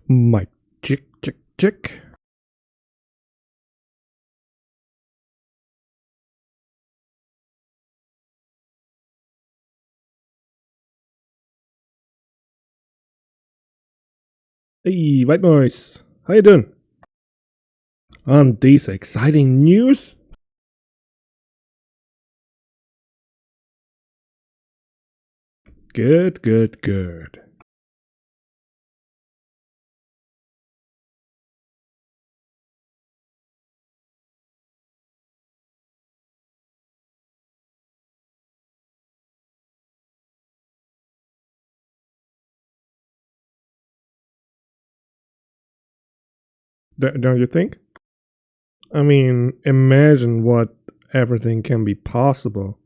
Mic check, check, check. Hey, White Noise. How you doing? On these exciting news? Good, good, good. Don't you think? I mean, imagine what everything can be possible.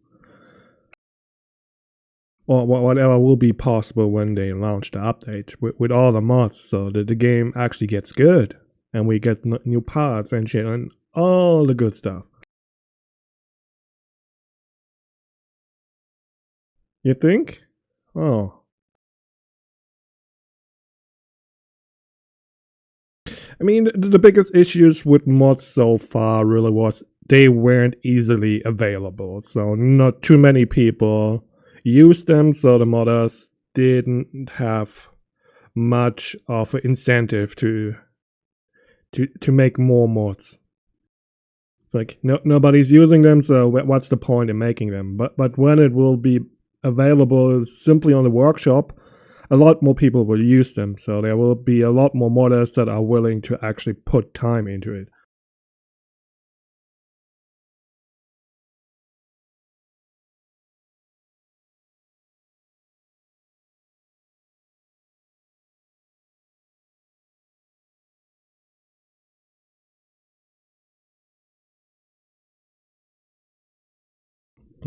Or whatever will be possible when they launch the update with all the mods so that the game actually gets good. And we get new parts and shit and all the good stuff. You think? Oh. I mean, the biggest issues with mods so far really was they weren't easily available. So not too many people used them, so the modders didn't have much of an incentive to make more mods. It's like nobody's using them, so what's the point in making them? But when it will be available simply on the workshop, a lot more people will use them. So there will be a lot more modders that are willing to actually put time into it.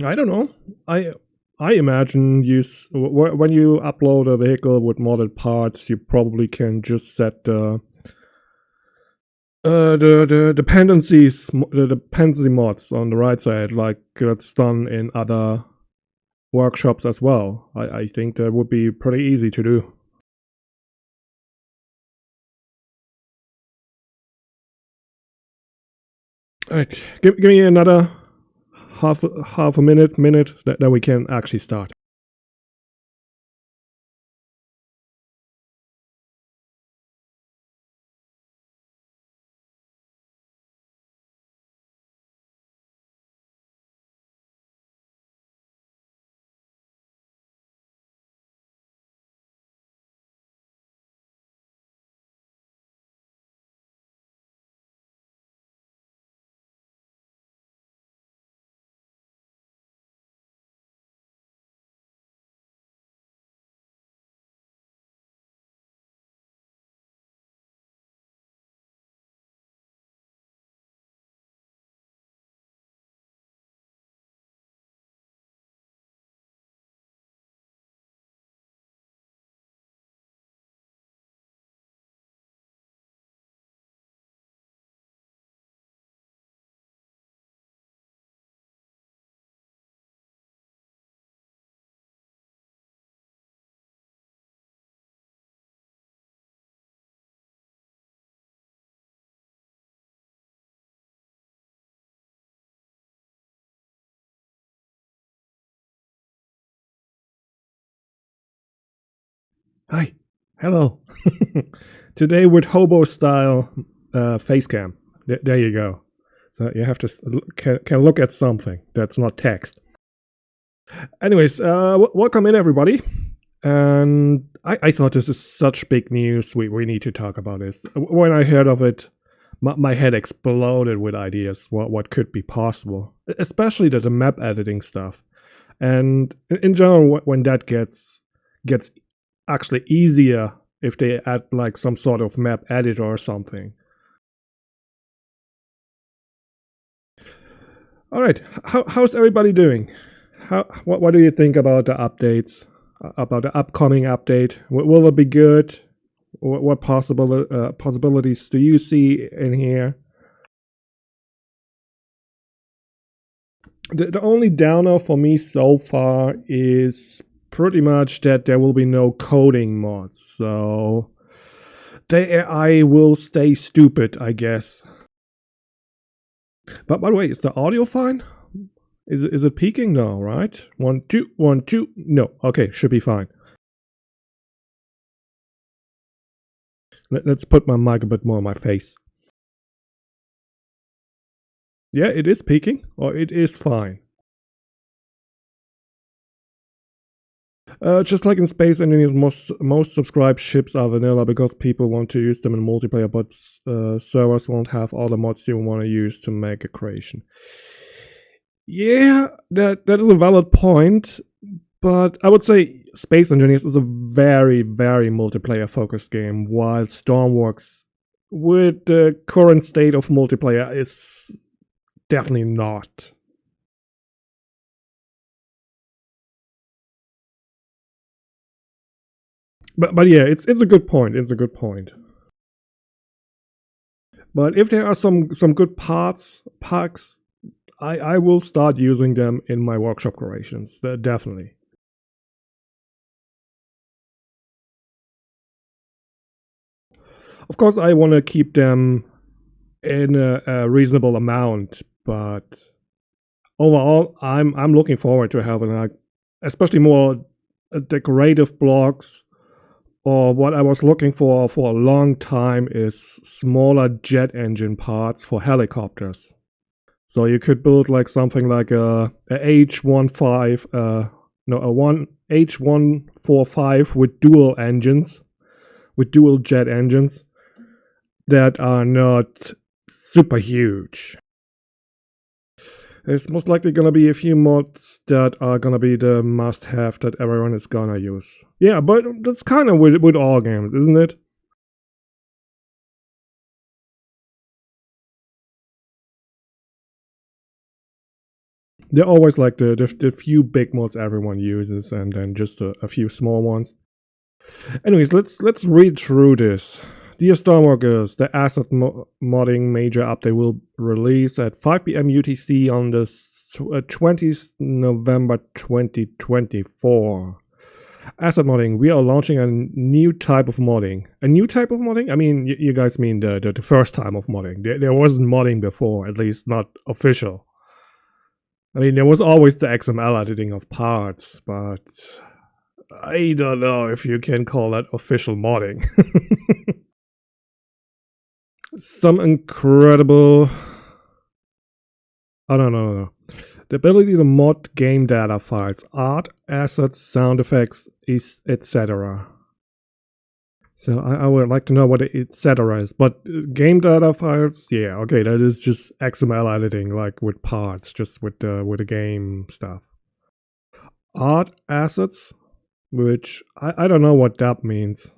I don't know. I imagine when you upload a vehicle with modded parts, you probably can just set the dependencies, the dependency mods on the right side, like that's done in other workshops as well. I think that would be pretty easy to do. All right, give me another half a minute that we can actually start. Hi, hello. Today with hobo style face cam. There you go. So you have to can look at something that's not text. Anyways, welcome in everybody. And I thought this is such big news. We need to talk about this. When I heard of it, my head exploded with ideas. What could be possible, especially the map editing stuff. And in general, when that gets actually easier if they add like some sort of map editor or something. All right, how's everybody doing? What do you think about the updates? About the upcoming update? Will it be good? What possible possibilities do you see in here? The only downer for me so far is pretty much that there will be no coding mods. So the AI will stay stupid, I guess. But by the way, is the audio fine? Is it peaking? No, right? 1, 2, 1, 2. No, okay, should be fine. Let's put my mic a bit more on my face. Yeah, it is peaking, or it is fine. Just like in Space Engineers, most subscribed ships are vanilla because people want to use them in multiplayer, but servers won't have all the mods you want to use to make a creation. Yeah, that is a valid point, but I would say Space Engineers is a very, very multiplayer-focused game, while Stormworks, with the current state of multiplayer, is definitely not. But yeah, it's a good point. It's a good point. But if there are some good packs, I will start using them in my workshop creations. Definitely. Of course, I want to keep them in a reasonable amount, but overall, I'm looking forward to having like, especially more decorative blocks. Or what I was looking for a long time is smaller jet engine parts for helicopters. So you could build like something like a H15, no, a one H145 with dual engines, with dual jet engines that are not super huge. There's most likely gonna be a few mods that are gonna be the must-have that everyone is gonna use. Yeah, but that's kind of with all games, isn't it? They're always like the few big mods everyone uses, and then just a few small ones. Anyways, let's read through this. Dear Stormworkers, the asset modding major update will release at 5 p.m. UTC on the 20th November 2024. Asset modding, we are launching a new type of modding. A new type of modding? I mean, you guys mean the first time of modding. There wasn't modding before, at least not official. I mean, there was always the XML editing of parts, but I don't know if you can call that official modding. Some incredible... I don't know. The ability to mod game data files, art, assets, sound effects, etc. So I would like to know what etc. is. But game data files, yeah, okay, that is just XML editing, like with parts, just with the game stuff. Art assets, which I don't know what that means.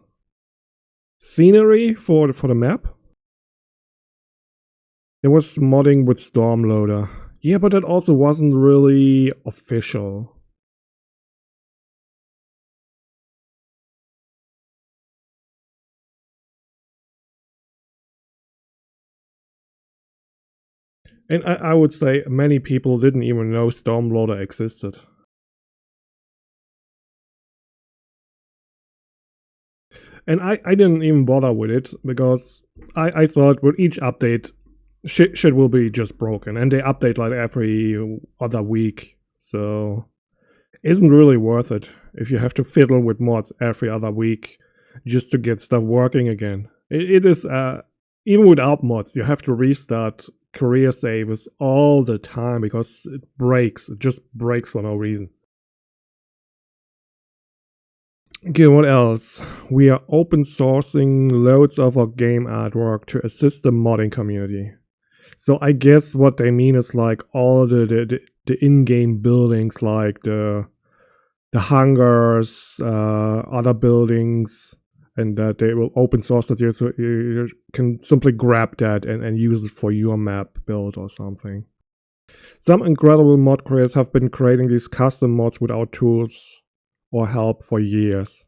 Scenery for the map. There was modding with Stormloader. Yeah, but that also wasn't really official. And I would say many people didn't even know Stormloader existed. And I didn't even bother with it because I thought with each update shit will be just broken, and they update like every other week, so isn't really worth it if you have to fiddle with mods every other week just to get stuff working again. It is even without mods, you have to restart career saves all the time because it just breaks for no reason. Okay, what else? We are open sourcing loads of our game artwork to assist the modding community. So I guess what they mean is like all the in-game buildings, like the hangars, other buildings, and that they will open source it, so you can simply grab that and use it for your map build or something. Some incredible mod creators have been creating these custom mods without tools or help for years.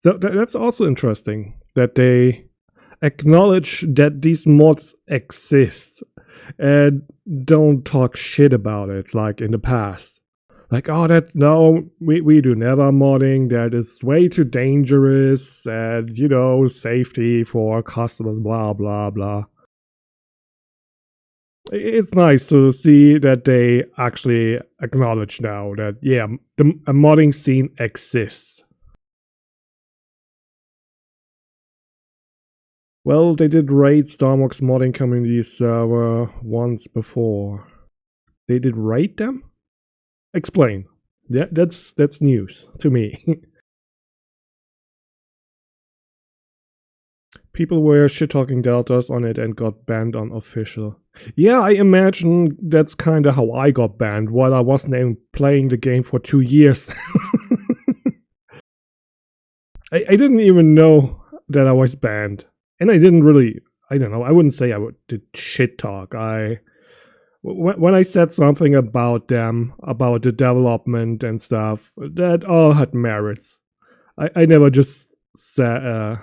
So that's also interesting that they acknowledge that these mods exist and don't talk shit about it like in the past. Like, oh, that no, we do never modding. That is way too dangerous, and safety for customers. Blah blah blah. It's nice to see that they actually acknowledge now that a modding scene exists. Well, they did raid Stormworks modding community server once before. They did raid them? Explain. Yeah, that's news to me. People were shit-talking deltas on it and got banned on official. Yeah, I imagine that's kinda how I got banned while I wasn't even playing the game for 2 years. I didn't even know that I was banned. And I didn't really, I don't know, I wouldn't say did shit talk. When I said something about them, about the development and stuff, that all had merits. I never just said,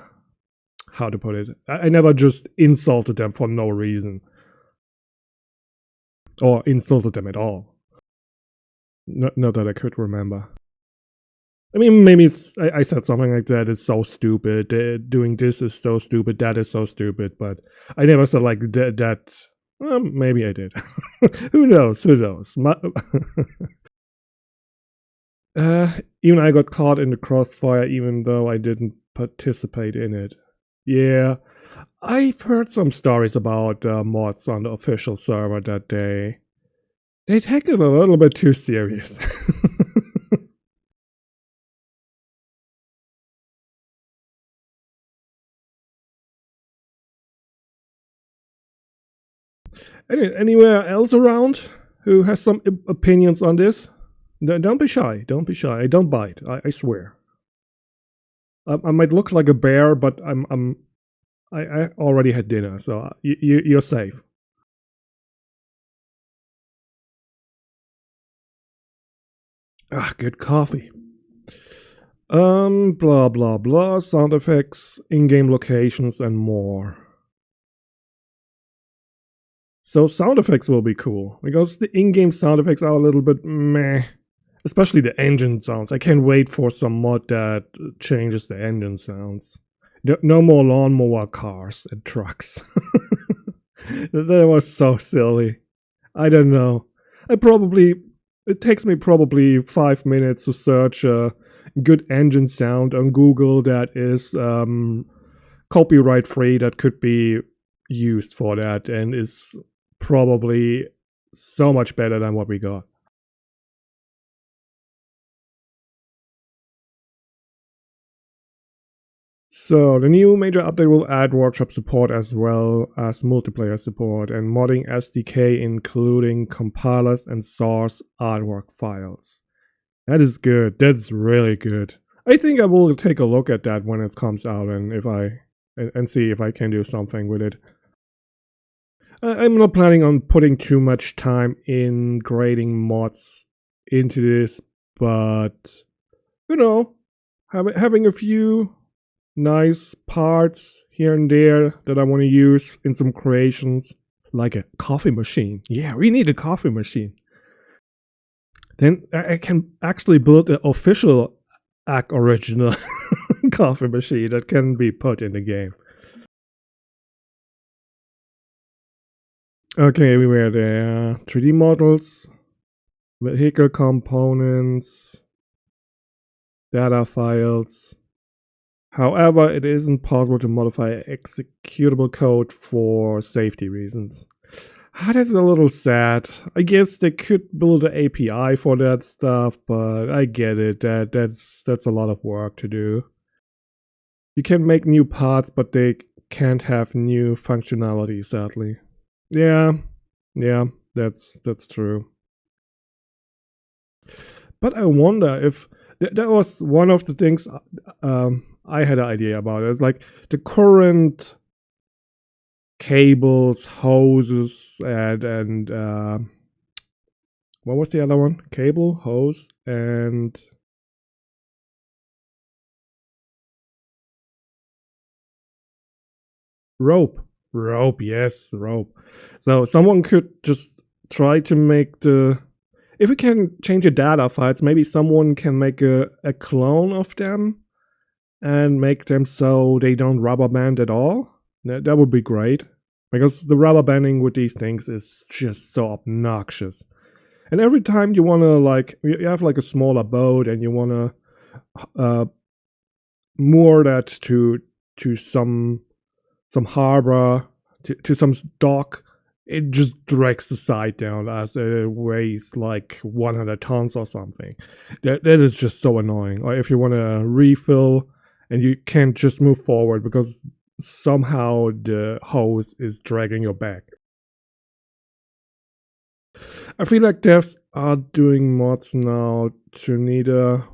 how to put it, I never just insulted them for no reason. Or insulted them at all. Not that I could remember. I mean, maybe I said something like that is so stupid, doing this is so stupid, that is so stupid, but I never said like that. Well, maybe I did. Who knows? Who knows? Even I got caught in the crossfire, even though I didn't participate in it. Yeah, I've heard some stories about mods on the official server that they take it a little bit too serious. Anywhere else around who has some opinions on this? Don't be shy. Don't be shy. I don't bite. I swear. I might look like a bear, but I already had dinner, so you're safe. Ah, good coffee. Blah blah blah. Sound effects, in-game locations, and more. So sound effects will be cool because the in-game sound effects are a little bit meh. Especially the engine sounds. I can't wait for some mod that changes the engine sounds. No more lawnmower cars and trucks. That was so silly. I don't know. It takes me probably 5 minutes to search a good engine sound on Google that is copyright free, that could be used for that, and is probably so much better than what we got. So the new major update will add workshop support as well as multiplayer support and modding SDK, including compilers and source artwork files. That is good. That's really good. I think I will take a look at that when it comes out and see if I can do something with it. I'm not planning on putting too much time in grading mods into this, but having a few nice parts here and there that I want to use in some creations, like a coffee machine. Yeah, we need a coffee machine. Then I can actually build an official ACK original coffee machine that can be put in the game. Okay, we were there. 3D models, vehicle components, data files. However, it isn't possible to modify executable code for safety reasons. That's a little sad. I guess they could build an API for that stuff, but I get it. That's a lot of work to do. You can make new parts, but they can't have new functionality, sadly. Yeah, that's true. But I wonder if that was one of the things I had an idea about. It's like the current cables, hoses, and what was the other one? Cable, hose, and rope. Rope, yes, rope. So someone could just try to make the If we can change the data files, maybe someone can make a clone of them and make them so they don't rubber band at all. That would be great. Because the rubber banding with these things is just so obnoxious. And every time you wanna like you have like a smaller boat and you wanna uh, moor that to some harbor, to some dock, it just drags the side down as it weighs like 100 tons or something. That is just so annoying. Or if you want to refill and you can't just move forward because somehow the hose is dragging your back. I feel like devs are doing mods now to neither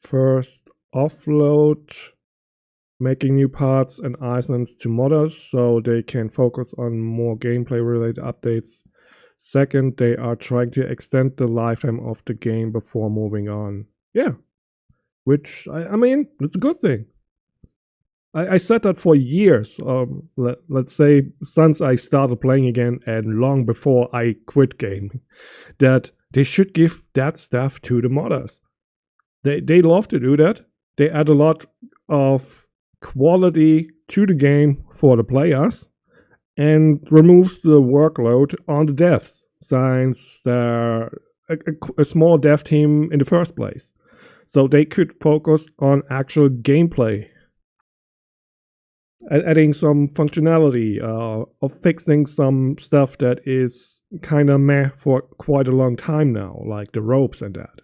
first offload making new parts and islands to modders so they can focus on more gameplay related updates. Second, they are trying to extend the lifetime of the game before moving on. Yeah, which I mean, it's a good thing. I said that for years. Let's say since I started playing again and long before I quit gaming, that they should give that stuff to the modders. They love to do that. They add a lot of quality to the game for the players and removes the workload on the devs since they're a small dev team in the first place. So they could focus on actual gameplay, adding some functionality, or fixing some stuff that is kind of meh for quite a long time now, like the ropes and that,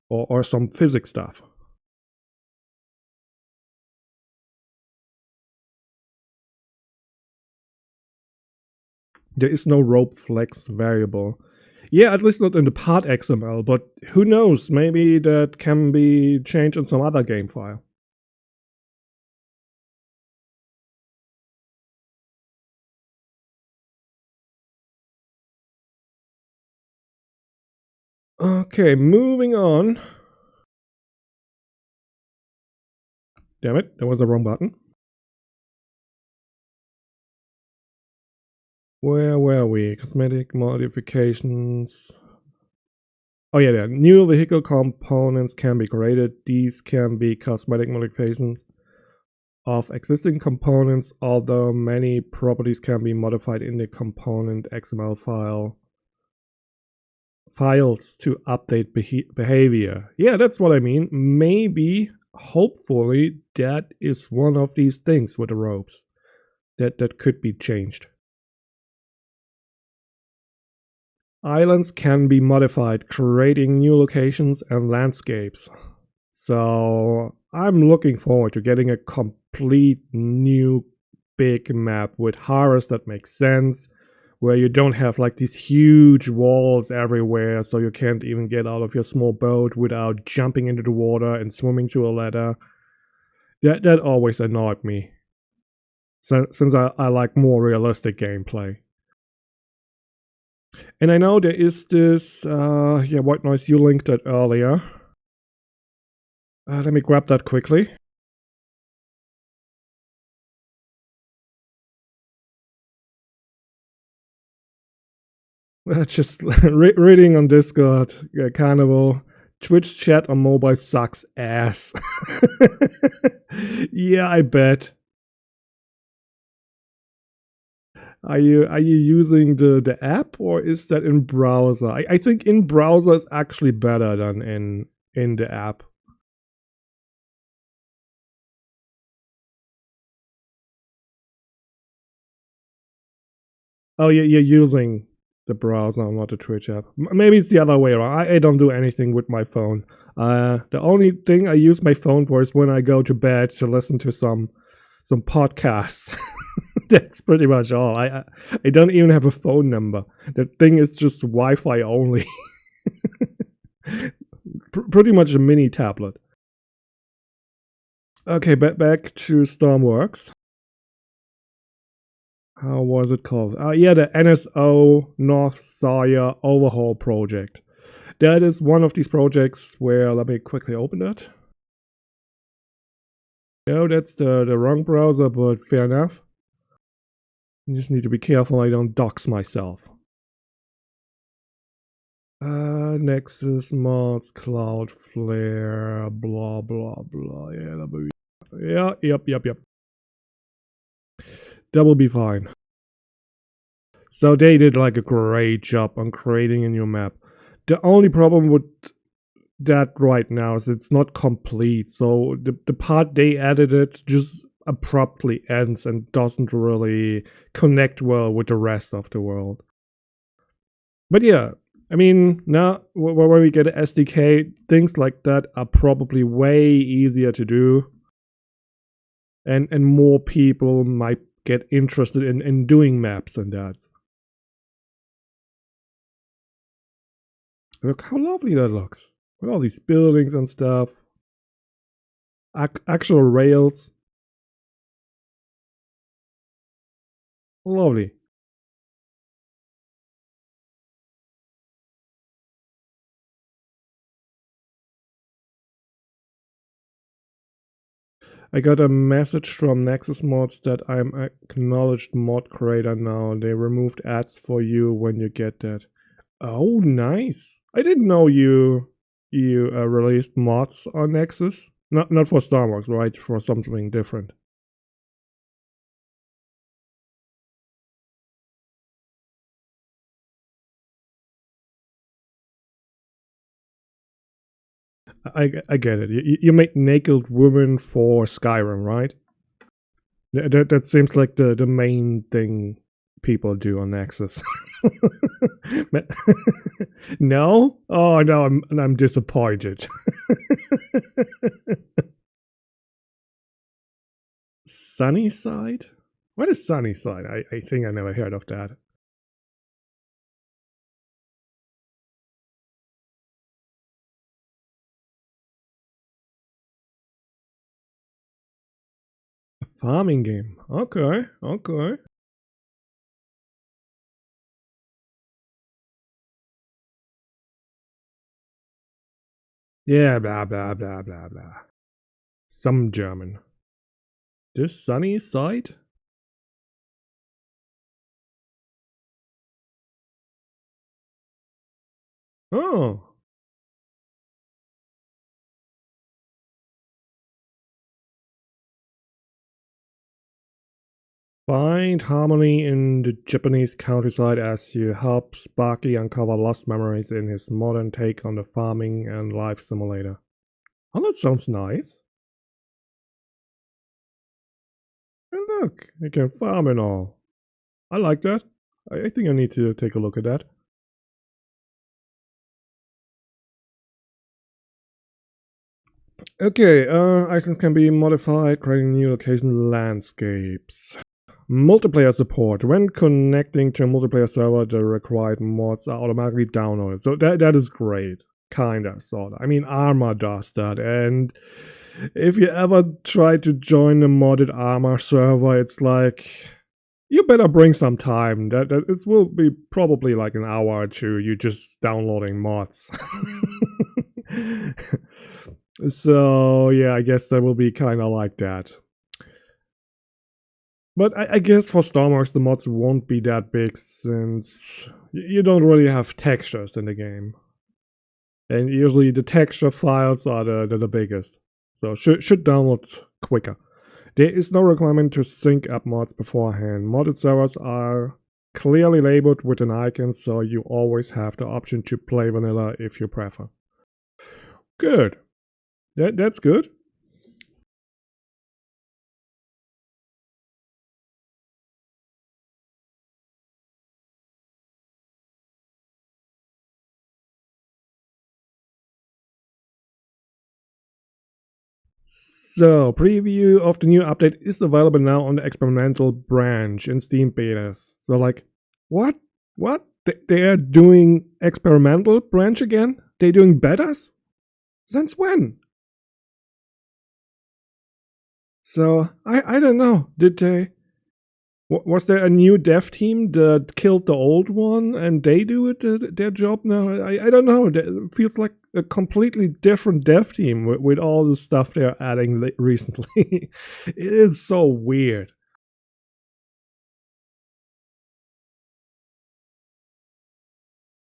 or some physics stuff. There is no rope flex variable. Yeah, at least not in the part XML, but who knows? Maybe that can be changed in some other game file. Okay, moving on. Damn it, that was the wrong button. Where were we? Cosmetic modifications. Oh yeah, new vehicle components can be created. These can be cosmetic modifications of existing components, although many properties can be modified in the component XML files to update behavior. Yeah, that's what I mean. Maybe, hopefully, that is one of these things with the ropes that could be changed. Islands can be modified, creating new locations and landscapes. So I'm looking forward to getting a complete new big map with harbors that make sense, where you don't have like these huge walls everywhere, so you can't even get out of your small boat without jumping into the water and swimming to a ladder. That always annoyed me, since I like more realistic gameplay. And I know there is this, white noise, you linked that earlier. Let me grab that quickly. Just reading on Discord, Carnival, Twitch chat on mobile sucks ass. Yeah, I bet. Are you using the app or is that in browser? I think in browser is actually better than in the app. Oh, you're using the browser, not the Twitch app. Maybe it's the other way around. I don't do anything with my phone. The only thing I use my phone for is when I go to bed to listen to some podcasts. That's pretty much all. I don't even have a phone number. The thing is just Wi-Fi only. Pretty much a mini tablet. Okay, back to Stormworks. How was it called? Yeah, the NSO North Sawyer Overhaul Project. That is one of these projects where, let me quickly open that. No, that's the wrong browser, but fair enough. You just need to be careful I don't dox myself. Nexus mods, Cloudflare, blah blah blah. Yeah, that will be. Yeah, yep. That will be fine. So they did like a great job on creating a new map. The only problem with that right now is it's not complete. So the part they edited just abruptly ends and doesn't really connect well with the rest of the world. But yeah, I mean, now where we get SDK, things like that are probably way easier to do, and more people might get interested in doing maps and that. Look how lovely that looks. With all these buildings and stuff. Actual rails. Lovely. I got a message from Nexus Mods that I'm acknowledged mod creator now. They removed ads for you when you get that. Oh, nice. I didn't know you released mods on Nexus. Not for Stormworks, right? For something different. I get it. You make naked women for Skyrim, right? That seems like the main thing people do on Nexus. No? Oh no, I'm disappointed. Sunnyside? What is Sunnyside? I think I never heard of that. A farming game. Okay. Yeah, blah blah blah blah blah. Some German. This Sunnyside? Oh. Find harmony in the Japanese countryside as you help Sparky uncover lost memories in his modern take on the farming and life simulator. Oh, that sounds nice. And look, you can farm and all. I like that. I think I need to take a look at that. Okay, islands can be modified, creating new location landscapes. Multiplayer support. When connecting to a multiplayer server, the required mods are automatically downloaded. So that is great. Kinda, sorta. I mean, Arma does that. And if you ever try to join a modded Arma server, it's like you better bring some time. That it will be probably like an hour or two. You just downloading mods. So yeah, I guess that will be kind of like that. But I guess for Stormworks the mods won't be that big since you don't really have textures in the game. And usually the texture files are the biggest. So should download quicker. There is no requirement to sync up mods beforehand. Modded servers are clearly labeled with an icon, so you always have the option to play vanilla if you prefer. Good. That's good. So, preview of the new update is available now on the experimental branch in Steam betas. So, like, what? What? They are doing experimental branch again? They're doing betas? Since when? So, I don't know. Did they. Was there a new dev team that killed the old one and they do it their job now? I don't know. It feels like a completely different dev team with all the stuff they're adding recently. It is so weird.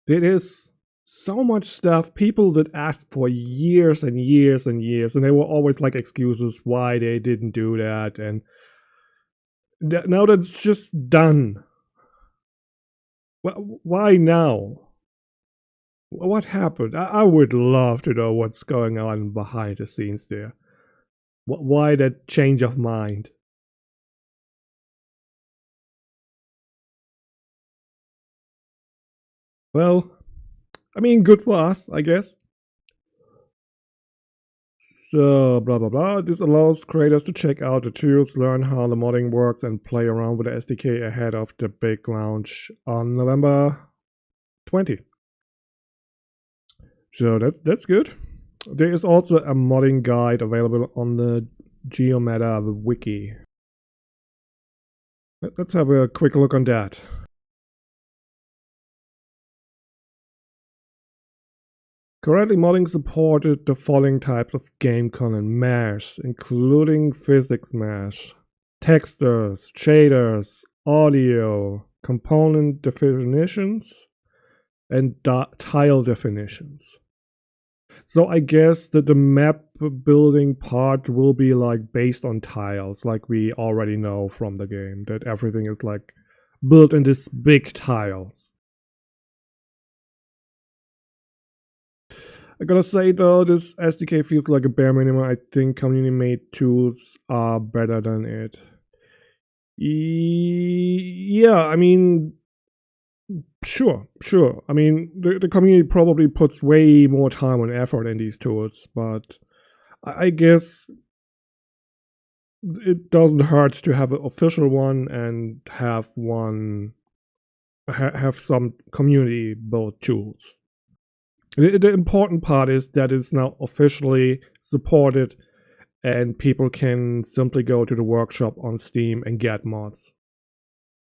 It is So much stuff people did ask for years and years and years, and they were always like excuses why they didn't do that. And now that's just done. Why now? What happened? I would love to know what's going on behind the scenes there. Why that change of mind? Well, I mean, good for us, I guess. So, blah blah blah. This allows creators to check out the tools, learn how the modding works, and play around with the SDK ahead of the big launch on November 20th. So that's good. There is also a modding guide available on the Geometa wiki. Let's have a quick look on that. Currently, modding supported the following types of game content mesh, including physics mesh, textures, shaders, audio, component definitions, and tile definitions. So I guess that the map building part will be like based on tiles, like we already know from the game, that everything is like built in these big tiles. I gotta say though, this SDK feels like a bare minimum. I think community made tools are better than it. Yeah, I mean, sure. I mean, the community probably puts way more time and effort in these tools, but I guess it doesn't hurt to have an official one and have have some community built tools. The important part is that it's now officially supported and people can simply go to the workshop on Steam and get mods.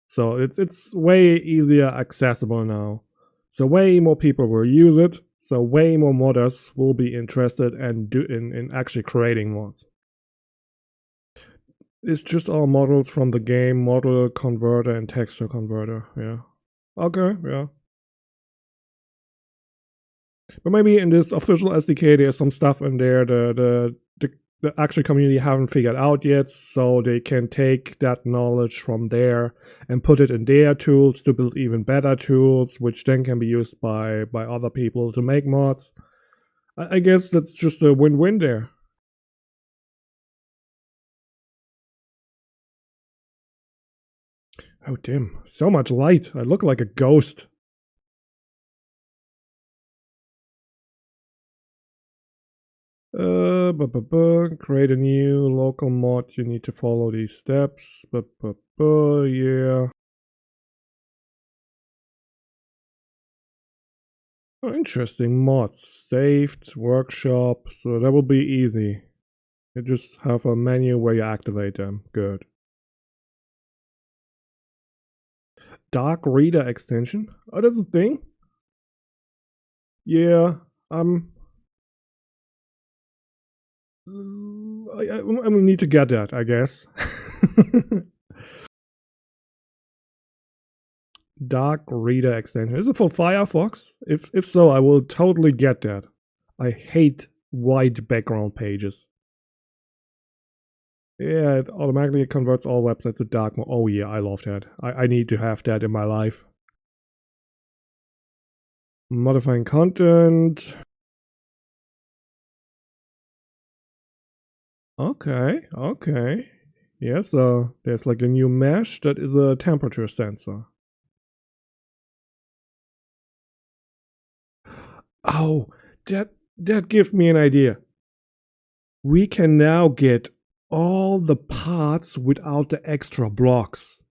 So it's way easier accessible now. So way more people will use it. So way more modders will be interested and in actually creating mods. It's just all models from the game, model converter and texture converter. Yeah. Okay. Yeah. But maybe in this official SDK, there's some stuff in there the actual community haven't figured out yet, so they can take that knowledge from there and put it in their tools to build even better tools, which then can be used by other people to make mods. I guess that's just a win-win there. Oh, damn. So much light. I look like a ghost. Create a new local mod. You need to follow these steps. Yeah. Oh, interesting. Mods. Saved. Workshop. So that will be easy. You just have a menu where you activate them. Good. Dark Reader extension? Oh, that's a thing? Yeah. I will need to get that, I guess. Dark Reader extension. Is it for Firefox? If so, I will totally get that. I hate white background pages. Yeah, it automatically converts all websites to dark mode. Oh yeah, I love that. I need to have that in my life. Modifying content. Okay. Yeah, so there's like a new mesh that is a temperature sensor. Oh, that gives me an idea. We can now get all the parts without the extra blocks.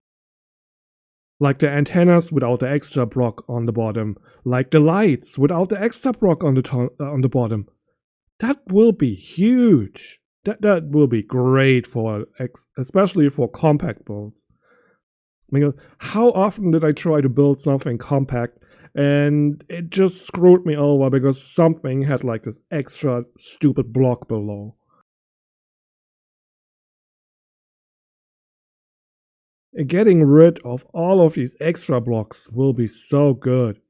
Like the antennas without the extra block on the bottom, like the lights without the extra block on the bottom. That will be huge. That will be great for especially for compact builds. I mean, how often did I try to build something compact and it just screwed me over because something had like this extra stupid block below? And getting rid of all of these extra blocks will be so good.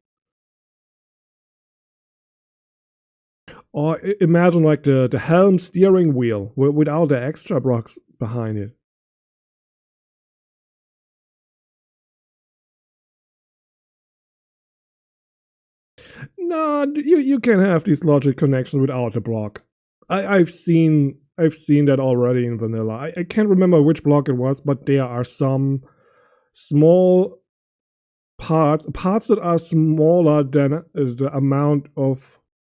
Or imagine like the helm steering wheel without the extra blocks behind it. No, you can have these logic connections without a block. I've seen that already in vanilla. I can't remember which block it was, but there are some small parts that are smaller than the amount of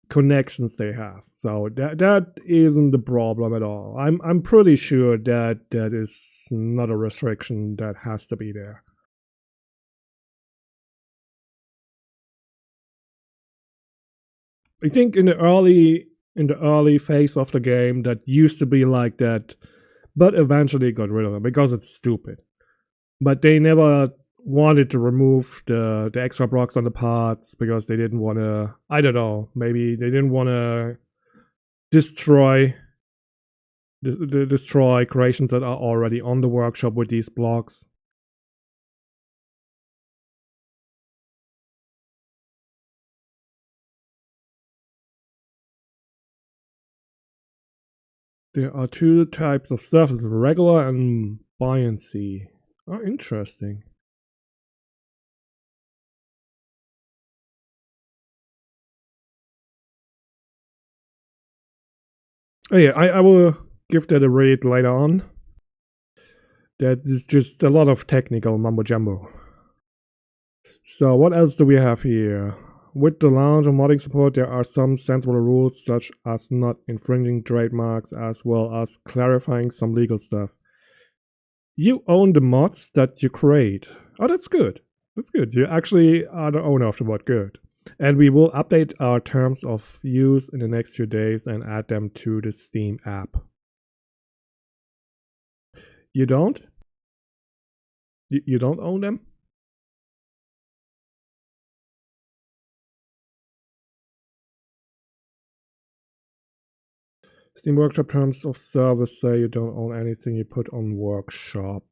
connections they have. So that isn't the problem at all. I'm pretty sure that that is not a restriction that has to be there. I think in the early phase of the game that used to be like that, but eventually got rid of it because it's stupid. But they never wanted to remove the extra blocks on the parts because they didn't want to. I don't know. Maybe they didn't want to destroy destroy creations that are already on the workshop with these blocks. There are two types of surfaces: regular and buoyancy. Oh, interesting. Oh yeah, I will give that a read later on. That is just a lot of technical mumbo jumbo. So what else do we have here? With the launch of modding support, there are some sensible rules, such as not infringing trademarks, as well as clarifying some legal stuff. You own the mods that you create. Oh, that's good. That's good. You actually are the owner of the mod. Good. And we will update our terms of use in the next few days and add them to the Steam app. You don't? You don't own them? Steam Workshop terms of service say you don't own anything you put on Workshop.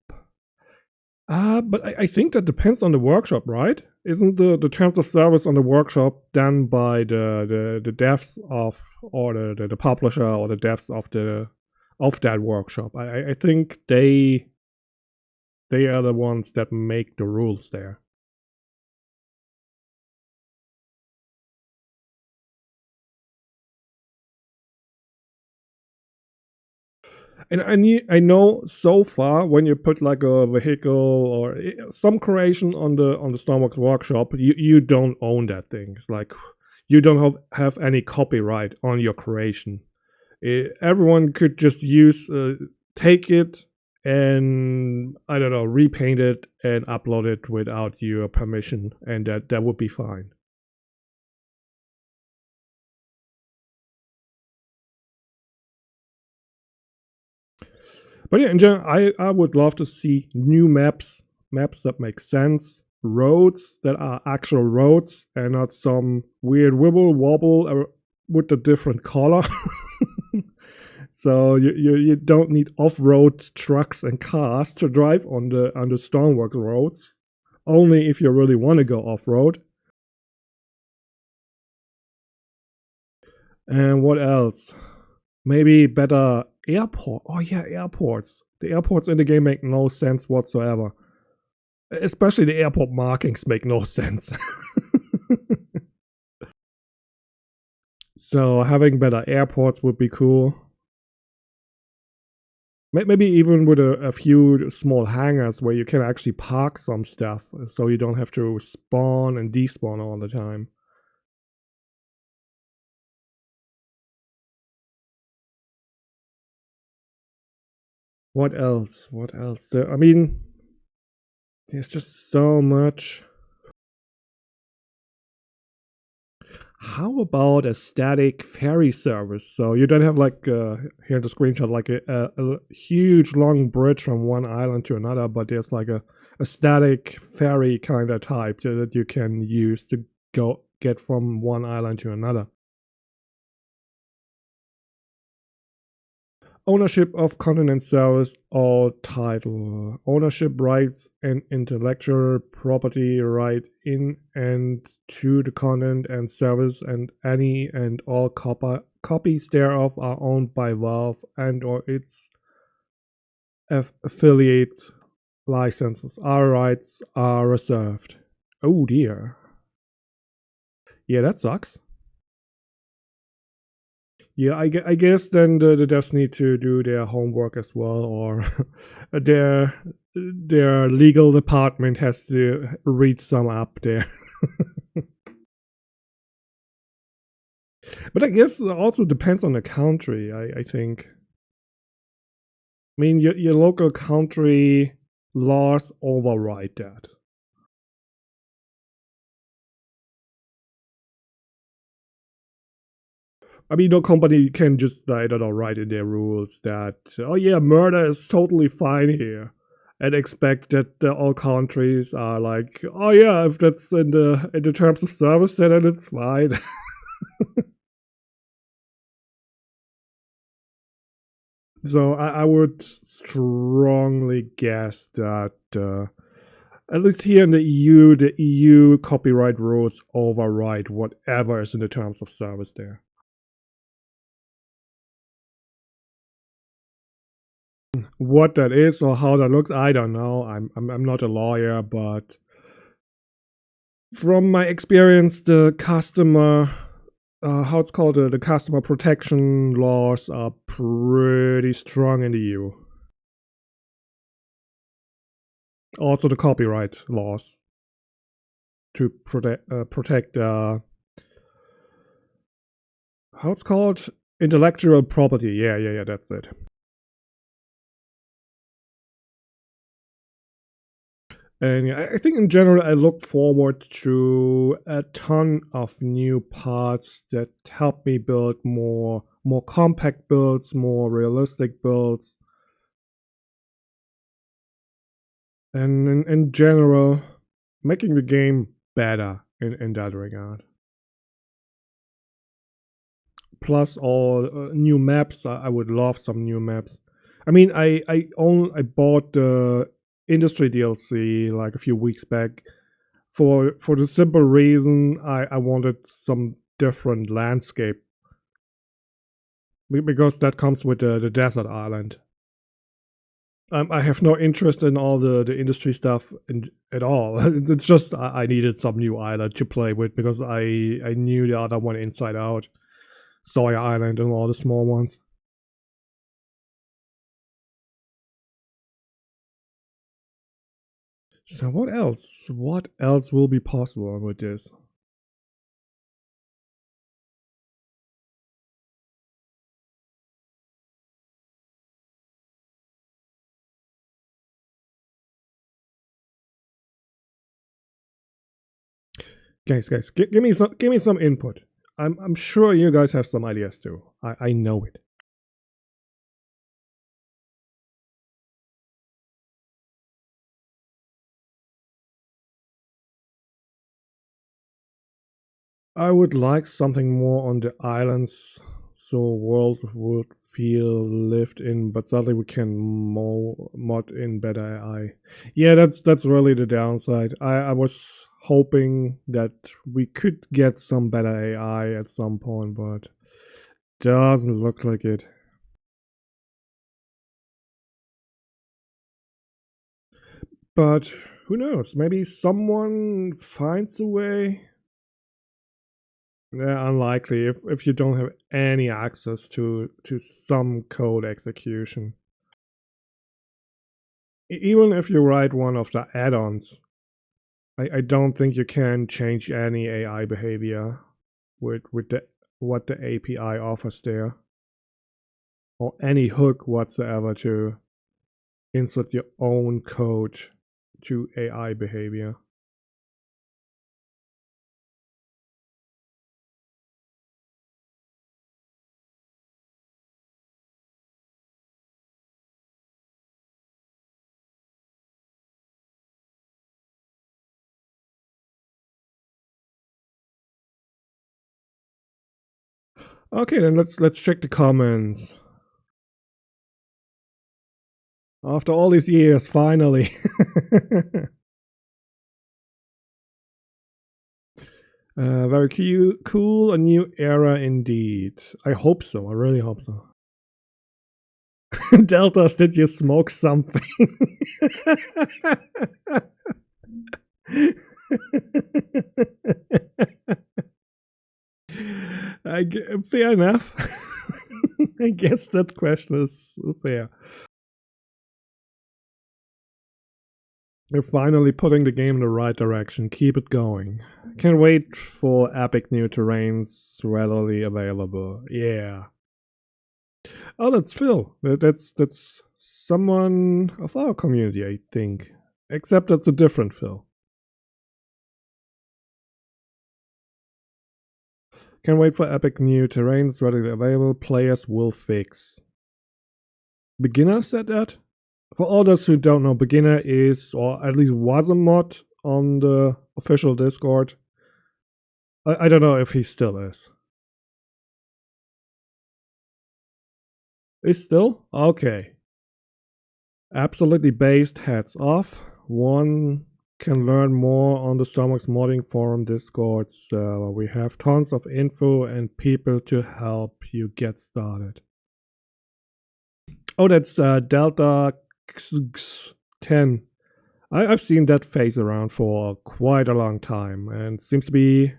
But I think that depends on the workshop, right? Isn't the terms of service on the workshop done by the devs of, or the publisher or the devs of that workshop? I think they are the ones that make the rules there. And I know so far when you put like a vehicle or some creation on the Stormworks workshop, you don't own that thing. It's like you don't have any copyright on your creation. Everyone could just take it and I don't know, repaint it and upload it without your permission, and that would be fine. But yeah, in general, I would love to see new maps that make sense, roads that are actual roads and not some weird wibble wobble with a different color. So you don't need off-road trucks and cars to drive on the Stonework roads. Only if you really want to go off-road. And what else? Maybe better airport. Oh yeah, airports. The airports in the game make no sense whatsoever. Especially the airport markings make no sense. So having better airports would be cool. Maybe even with a few small hangars where you can actually park some stuff so you don't have to spawn and despawn all the time. What else? What else? I mean, there's just so much. How about a static ferry service? So you don't have like here in the screenshot like a huge long bridge from one island to another, but there's like a static ferry kind of type that you can use to get from one island to another. ownership of content and service or title. Ownership rights and intellectual property right in and to the content and service, and any and all copies thereof are owned by Valve and or its affiliate licenses. Our rights are reserved. Oh dear. Yeah, that sucks. Yeah, I guess then the devs need to do their homework as well, or their legal department has to read some up there. But I guess it also depends on the country. I think. I mean, your local country laws override that. I mean, no company can just, I don't know, write in their rules that, oh yeah, murder is totally fine here, and expect that all countries are like, oh yeah, if that's in the terms of service, then it's fine. So I would strongly guess that at least here in the EU copyright rules override whatever is in the terms of service there. What that is or how that looks, I don't know. I'm not a lawyer, but from my experience, the customer, how it's called, the customer protection laws are pretty strong in the EU. Also, the copyright laws to protect how it's called, intellectual property. Yeah, that's it. And yeah, I think in general, I look forward to a ton of new parts that help me build more compact builds, more realistic builds, and in general, making the game better in that regard. Plus all new maps. I would love some new maps. I mean, I bought the industry DLC like a few weeks back for the simple reason I wanted some different landscape because that comes with the desert island. I have no interest in all the industry stuff at all. It's just I needed some new island to play with because I knew the other one inside out, Sawyer Island and all the small ones. So what else? What else will be possible with this? Guys, give me some input. I'm sure you guys have some ideas too. I know it. I would like something more on the islands, so world would feel lived in, but sadly we can mod in better AI. Yeah, that's really the downside. I was hoping that we could get some better AI at some point, but doesn't look like it. But who knows? Maybe someone finds a way. Yeah, unlikely if you don't have any access to some code execution. Even if you write one of the add-ons, I don't think you can change any AI behavior with the what the API offers there, or any hook whatsoever to insert your own code to AI behavior. Okay, then let's check the comments. After all these years, finally. Very cool, a new era indeed. I hope so. I really hope so. Deltas, did you smoke something? Fair enough. I guess that question is fair. You're finally putting the game in the right direction. Keep it going. Can't wait for epic new terrains readily available. Yeah. Oh, that's Phil. That's someone of our community, I think. Except that's a different Phil. Can't wait for epic new terrains readily available. Players will fix. Beginner said that? For all those who don't know, Beginner is, or at least was a mod on the official Discord. I don't know if he still is. Is still? Okay. Absolutely based, heads off. One can learn more on the Stormworks modding forum Discord, so we have tons of info and people to help you get started. Oh, that's Delta 10. I've seen that face around for quite a long time and seems to be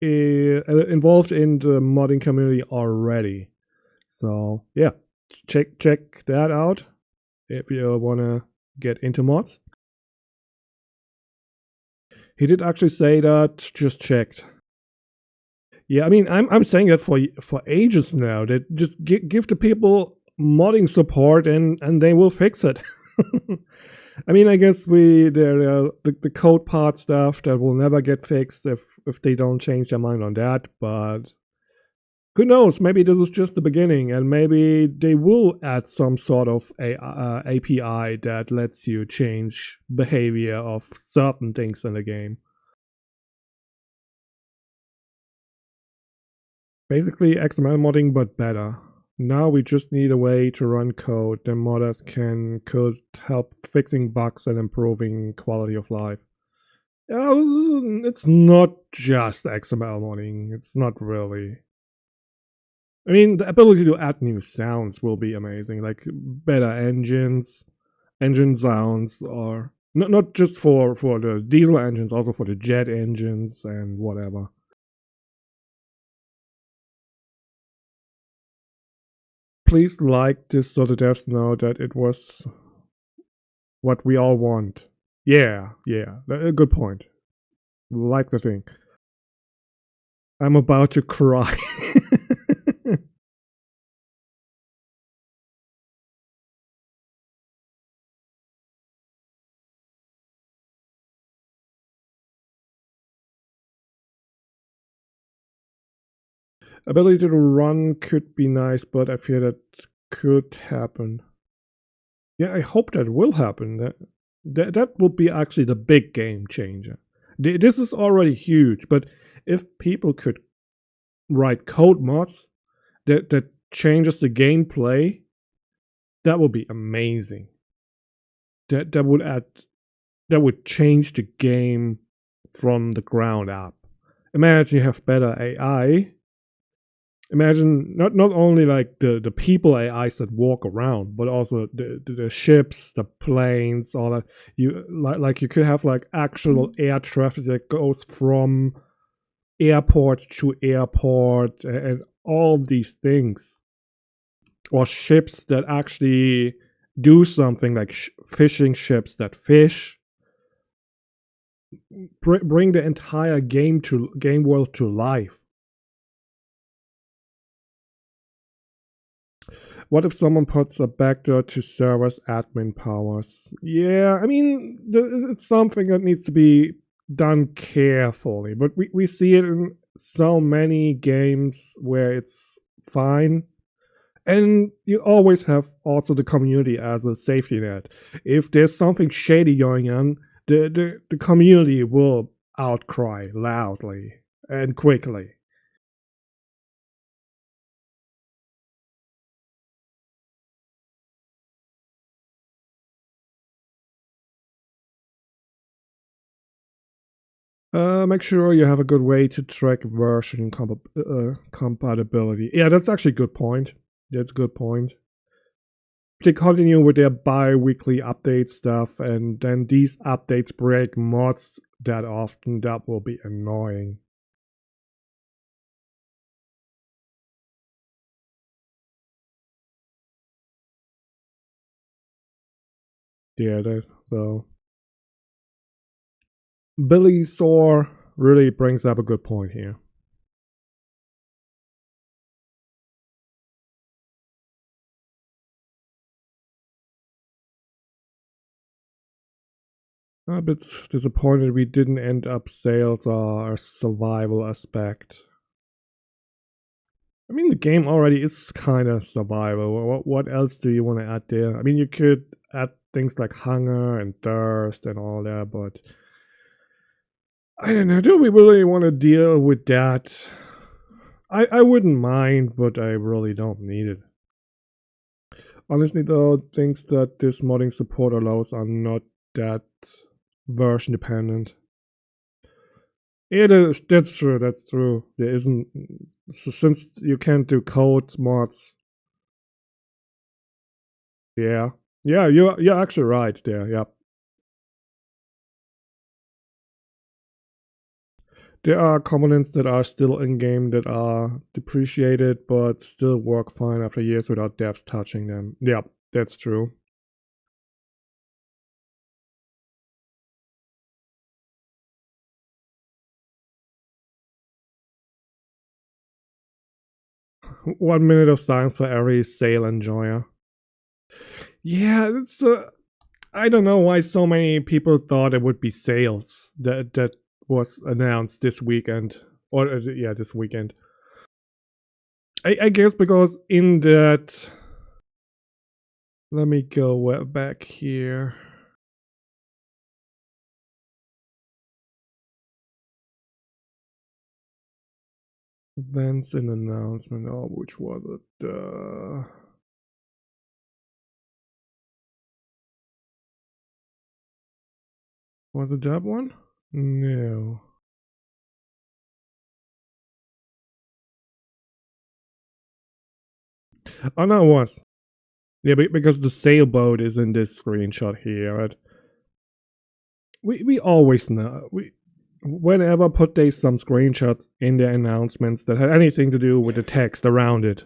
involved in the modding community already. So yeah, check that out if you wanna get into mods. He did actually say that. Just checked. Yeah, I mean, I'm saying that for ages now. That just give the people modding support and they will fix it. I mean, I guess there are the code part stuff that will never get fixed if they don't change their mind on that. But who knows? Maybe this is just the beginning, and maybe they will add some sort of API that lets you change behavior of certain things in the game. Basically, XML modding, but better. Now we just need a way to run code that modders could help fixing bugs and improving quality of life. It's not just XML modding. It's not really. I mean, the ability to add new sounds will be amazing, like better engine sounds, or not just for the diesel engines, also for the jet engines and whatever. Please like this so the devs know that it was what we all want. Yeah, a good point. Like the thing. I'm about to cry. Ability to run could be nice, but I fear that could happen. Yeah, I hope that will happen. That would be actually the big game changer. This is already huge, but if people could write code mods that changes the gameplay, that would be amazing. That would change the game from the ground up. Imagine you have better AI. Imagine not only like the people AIs that walk around, but also the ships, the planes, all that. You like you could have like actual air traffic that goes from airport to airport and all these things, or ships that actually do something like fishing ships that fish. Bring the entire game world to life. What if someone puts a backdoor to servers admin powers? Yeah, I mean, it's something that needs to be done carefully, but we see it in so many games where it's fine. And you always have also the community as a safety net. If there's something shady going on, the community will outcry loudly and quickly. Make sure you have a good way to track version compatibility. Yeah, that's actually a good point. That's a good point. They continue with their bi-weekly update stuff, and then these updates break mods that often. That will be annoying. Yeah, so Billy Soar really brings up a good point here. I'm a bit disappointed we didn't end up sales or a survival aspect. I mean, the game already is kind of survival. What else do you want to add there? I mean, you could add things like hunger and thirst and all that, but I don't know. Do we really want to deal with that? I wouldn't mind, but I really don't need it. Honestly, though, things that this modding support allows are not that version dependent. Yeah, that's true. That's true. There isn't, so since you can't do code mods. Yeah, yeah, you're actually right there. Yeah, there are components that are still in game that are depreciated, but still work fine after years without devs touching them. Yeah, that's true. One minute of silence for every sale enjoyer. Yeah, it's. I don't know why so many people thought it would be sales that was announced this weekend, or yeah, this weekend. I guess because in that. Let me go back here. Events and announcement. Oh, which was it? Was it that one? No. Oh no, it was. Yeah, because the sailboat is in this screenshot here. Right? We always know. We whenever put they some screenshots in their announcements that had anything to do with the text around it.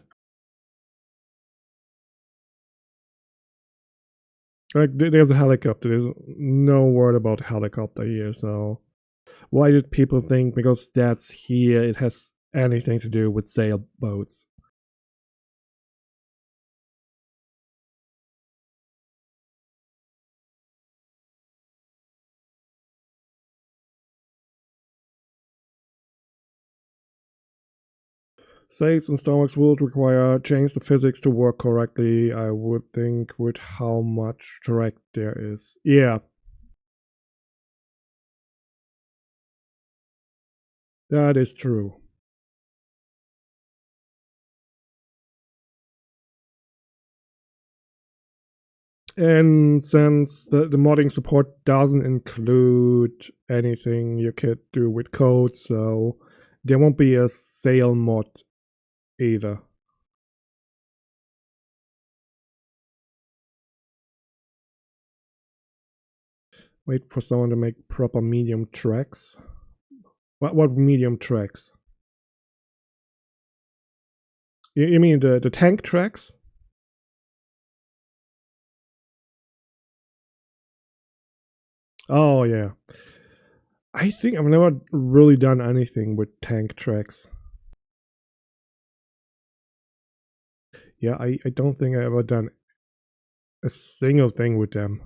Like there's a helicopter. There's no word about helicopter here. So why did people think because that's here it has anything to do with sailboats? Saves and Stormworks would require change the physics to work correctly, I would think, with how much drag there is. Yeah, that is true. And since the modding support doesn't include anything you could do with code, so there won't be a sail mod either. Wait for someone to make proper medium tracks. What medium tracks? You mean the tank tracks? Oh yeah. I think I've never really done anything with tank tracks. Yeah, I don't think I ever done a single thing with them.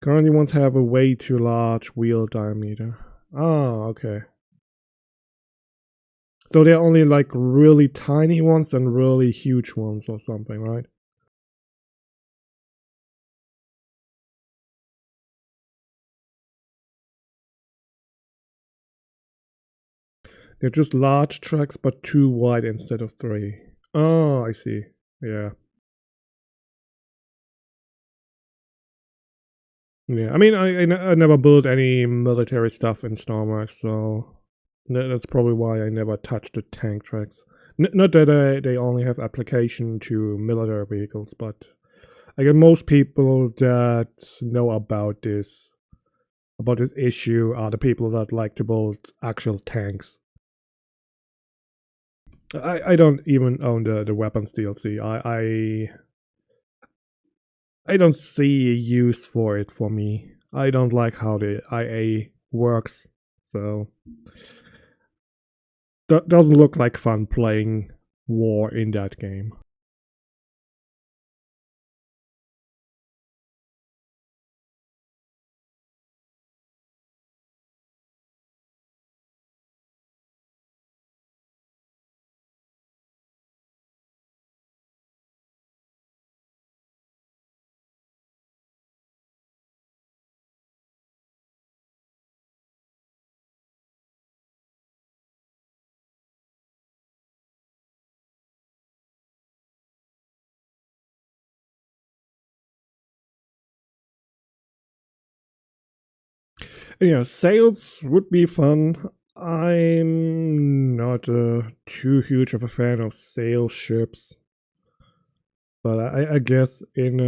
Currently ones have a way too large wheel diameter. Oh, okay. So they're only like really tiny ones and really huge ones or something, right? They're just large tracks but too wide instead of three. Oh, I see. Yeah. Yeah, I mean, I never built any military stuff in Stormworks, so that's probably why I never touched the tank tracks. Not that they only have application to military vehicles, but I guess most people that know about this issue are the people that like to build actual tanks. I don't even own the weapons DLC. I don't see a use for it for me. I don't like how the IA works, so doesn't look like fun playing war in that game. Yeah, sails would be fun. I'm not too huge of a fan of sail ships, but I guess in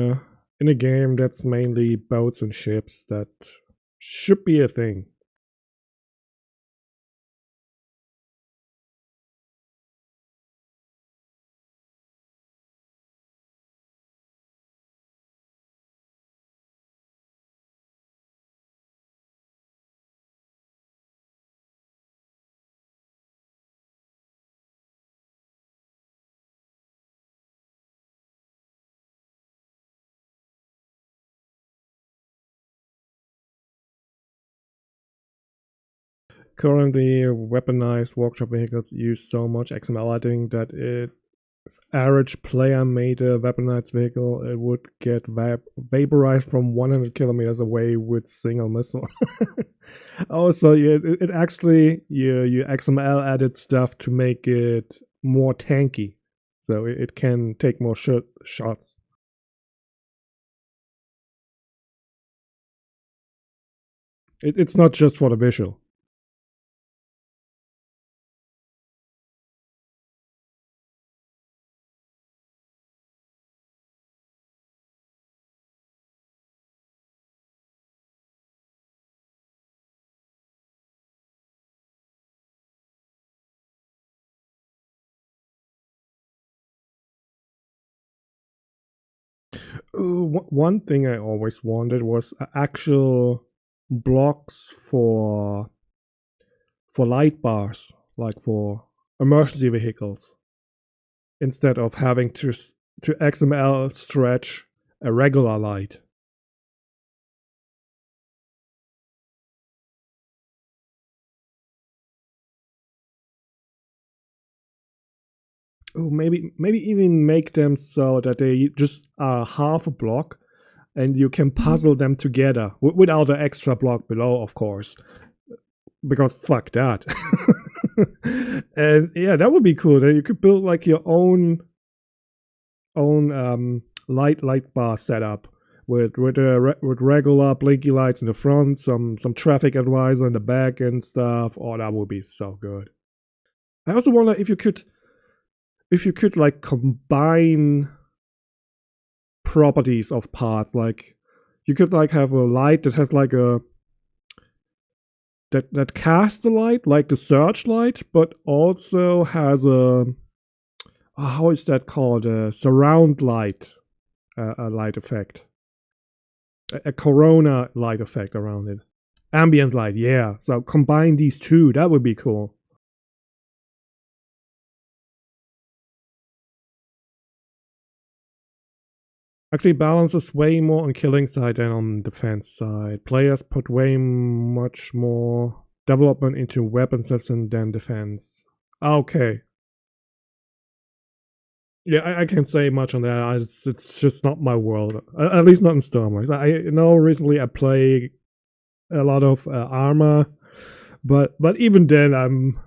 a game that's mainly boats and ships, that should be a thing. Currently, weaponized workshop vehicles use so much XML editing that it average player made a weaponized vehicle, it would get vaporized from 100 kilometers away with single missile. Oh, so it actually you XML added stuff to make it more tanky, so it can take more shots. It's not just for the visual. One thing I always wanted was actual blocks for light bars, like for emergency vehicles, instead of having to XML stretch a regular light. Oh, maybe even make them so that they just are half a block, and you can puzzle them together without the extra block below, of course. Because fuck that. And yeah, that would be cool. That you could build like your own light bar setup with regular blinky lights in the front, some traffic advisor in the back and stuff. Oh, that would be so good. I also wonder if you could like combine properties of parts. Like you could like have a light that has like a that casts the light like the searchlight, but also has a how is that called, a surround light, a light effect, a corona light effect around it, ambient light. Yeah, so combine these two, that would be cool. Actually balances way more on killing side than on defense side. Players put way much more development into weapon system than defense. Okay. Yeah, I can't say much on that. It's just not my world. At least not in Stormworks. I know recently I play a lot of armor, but even then I'm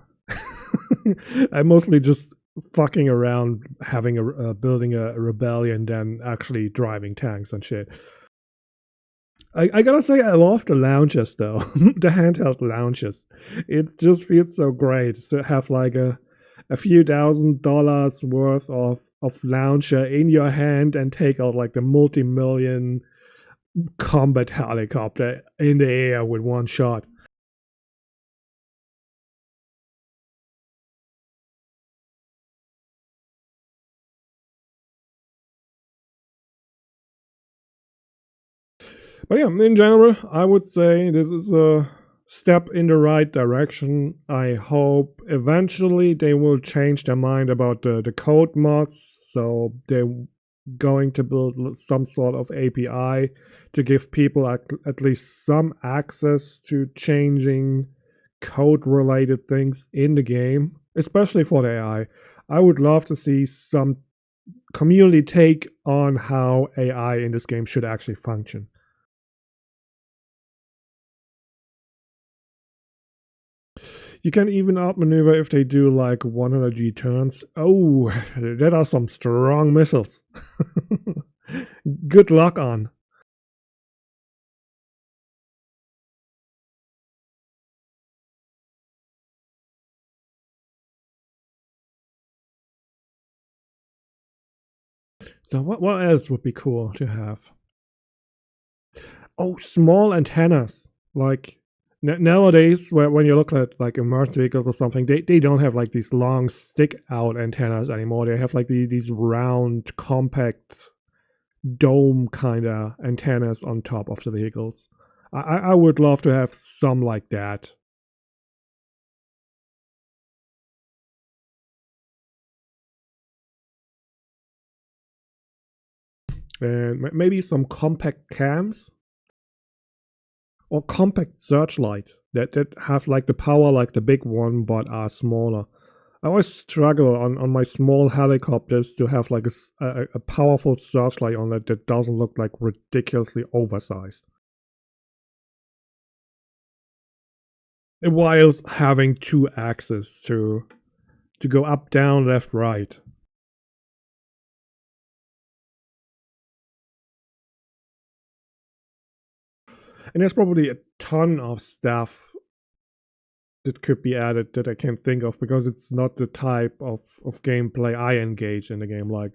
mostly just fucking around, having a building a rebellion than actually driving tanks and shit. I gotta say, I love the launchers though, the handheld launchers. It just feels so great to have like a few $1,000s worth of launcher in your hand and take out like the multi-million combat helicopter in the air with one shot. But yeah, in general, I would say this is a step in the right direction. I hope eventually they will change their mind about the code mods. So they're going to build some sort of API to give people at least some access to changing code related things in the game, especially for the AI. I would love to see some community take on how AI in this game should actually function. You can even outmaneuver if they do like 100G turns. Oh, that are some strong missiles. Good luck on. So what else would be cool to have? Oh, small antennas. Like nowadays, when you look at like immersed vehicles or something, they don't have like these long stick out antennas anymore. They have like these round, compact dome kind of antennas on top of the vehicles. I would love to have some like that. And maybe some compact cams or compact searchlight that have like the power like the big one but are smaller. I always struggle on my small helicopters to have like a powerful searchlight on it that doesn't look like ridiculously oversized. While having two axes to go up, down, left, right. And there's probably a ton of stuff that could be added that I can't think of because it's not the type of gameplay I engage in the game. Like,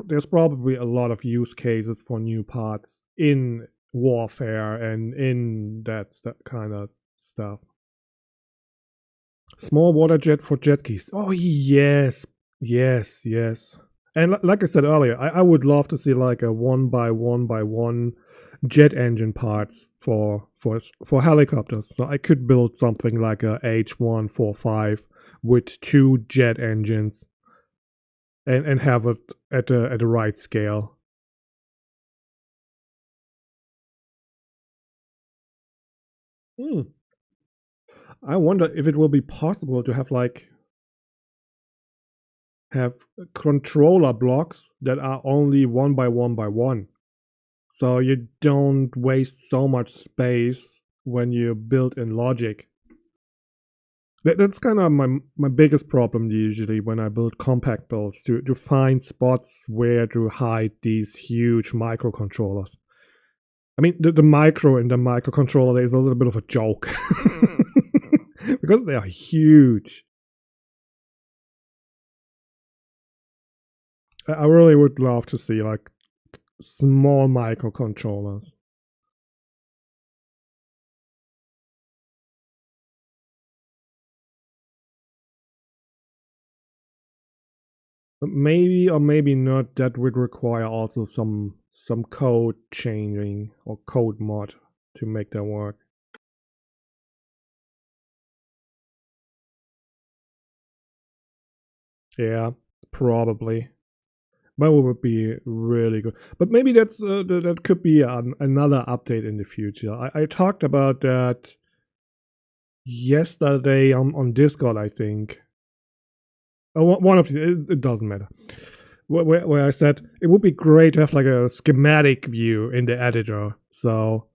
there's probably a lot of use cases for new parts in warfare and in that kind of stuff. Small water jet for jet skis. Oh yes, yes, yes. And like I said earlier, I would love to see like a one by one jet engine parts for helicopters. So I could build something like a H145 with two jet engines and have it at the right scale. Hmm. I wonder if it will be possible to have controller blocks that are only one by one by one. So you don't waste so much space when you build in logic. That's kind of my biggest problem usually when I build compact builds to find spots where to hide these huge microcontrollers. I mean, the micro in the microcontroller is a little bit of a joke because they are huge. I really would love to see like small microcontrollers. Maybe or maybe not. That would require also some code changing or code mod to make that work. Yeah, probably. But it would be really good. But maybe that could be another update in the future. I talked about that yesterday on Discord, I think. One of the, it doesn't matter. Where I said it would be great to have like a schematic view in the editor. So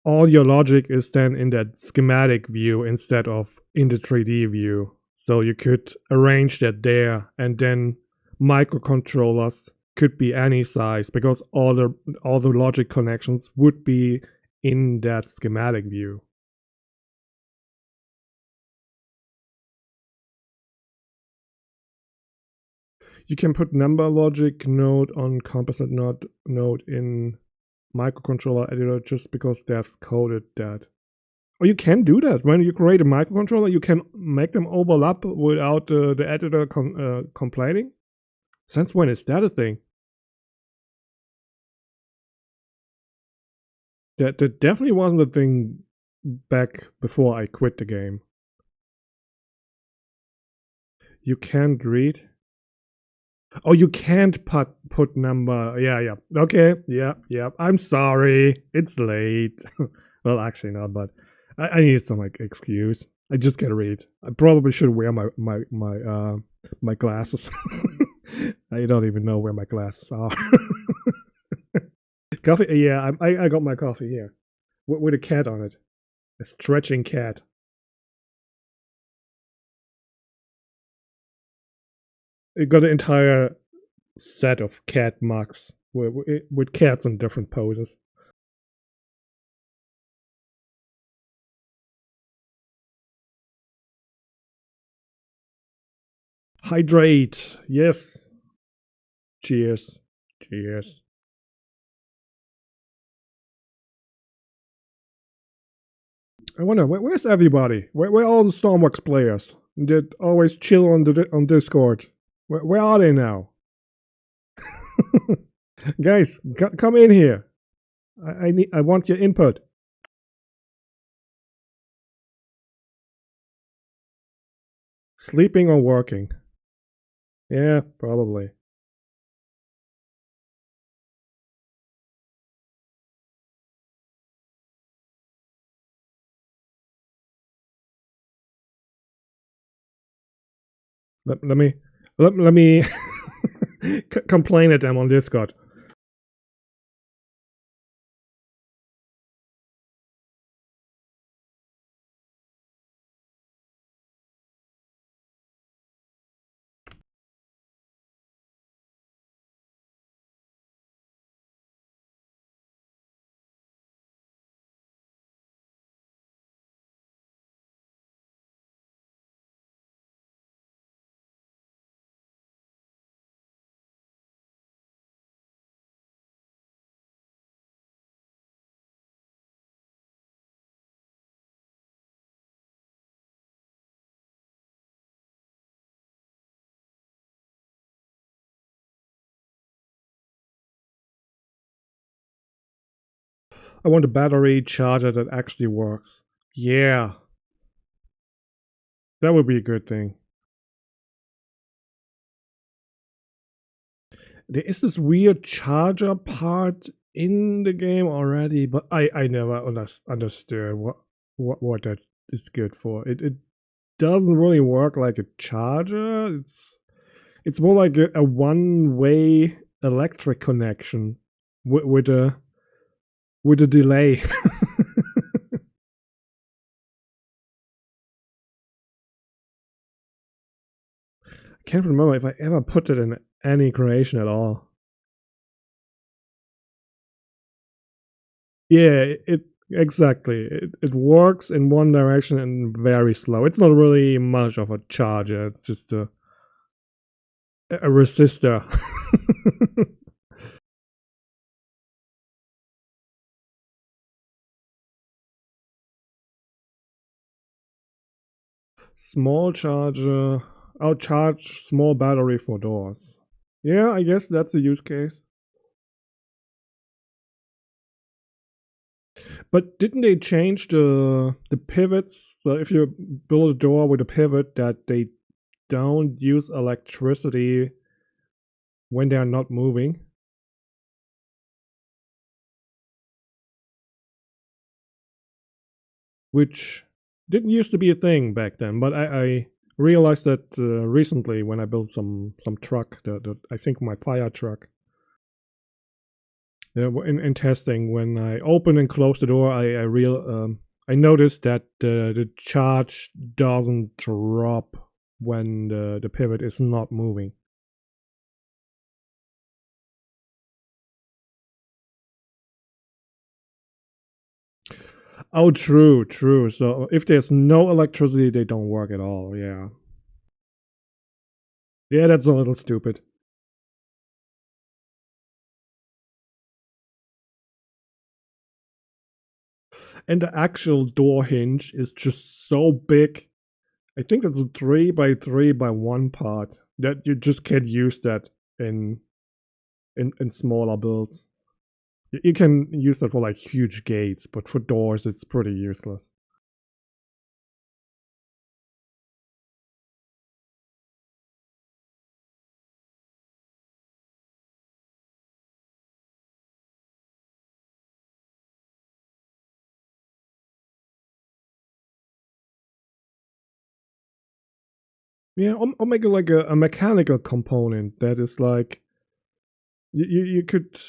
all your logic is then in that schematic view instead of in the 3D view. So you could arrange that there, and then microcontrollers could be any size because all the logic connections would be in that schematic view. You can put number logic node on composite node in microcontroller editor just because devs coded that. Or you can do that. When you create a microcontroller, you can make them overlap without the editor complaining. Since when is that a thing? That definitely wasn't a thing back before I quit the game. You can't read? Oh, you can't put number. Yeah. Okay. Yeah. I'm sorry. It's late. Well, actually not, but I need some like excuse. I just can't read. I probably should wear my glasses. I don't even know where my glasses are. Coffee? Yeah, I got my coffee here with a cat on it, a stretching cat. It got an entire set of cat mugs with cats in different poses. Hydrate. Yes. Cheers. Cheers. I wonder where's everybody? Where are all the Stormworks players that always chill on Discord? Where are they now? Guys, come in here. I want your input. Sleeping or working? Yeah, probably. Let me let me complain at them on Discord. I want a battery charger that actually works. Yeah, that would be a good thing. There is this weird charger part in the game already, but I never understood what that is good for. It doesn't really work like a charger. It's more like a one-way electric connection with a delay. I can't remember if I ever put it in any creation at all. Yeah, it exactly. It works in one direction and very slow. It's not really much of a charger. It's just a resistor. Small charger. I'll charge small battery for doors. Yeah, I guess that's a use case. But didn't they change the pivots? So if you build a door with a pivot, that they don't use electricity when they are not moving? Which didn't used to be a thing back then, but I realized that recently when I built some truck, I think my fire truck. In testing, when I open and close the door, I noticed that the charge doesn't drop when the pivot is not moving. Oh, true, true. So if there's no electricity, they don't work at all. Yeah. Yeah, that's a little stupid. And the actual door hinge is just so big. I think that's a 3 by 3 by 1 part that you just can't use that in in smaller builds. You can use that for like huge gates, but for doors, it's pretty useless. Yeah, or make it like a mechanical component that is like you could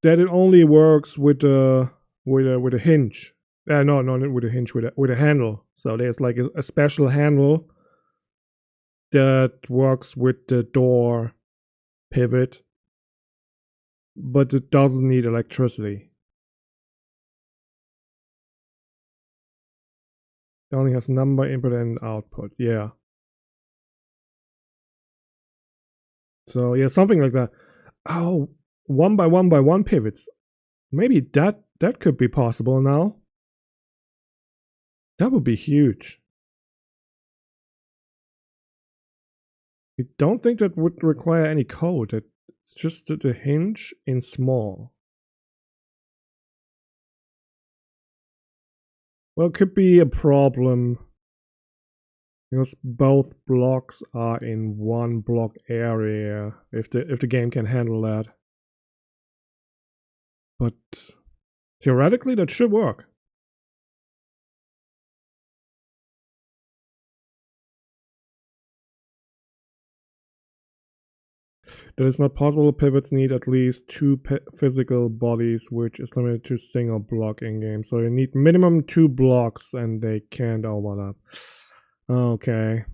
that it only works with a hinge. No, no, not with a hinge, with a handle. So there's like a special handle that works with the door pivot, but it doesn't need electricity. It only has number input and output. Yeah. So yeah, something like that. Oh, 1 by 1 by 1 pivots. Maybe that could be possible now. That would be huge. I don't think that would require any code. It's just the hinge in small. Well, it could be a problem because both blocks are in one block area. If the game can handle that, but theoretically that should work. That is not possible. Pivots need at least two physical bodies, which is limited to single block in game. So you need minimum 2 blocks, and they can't overlap. Okay,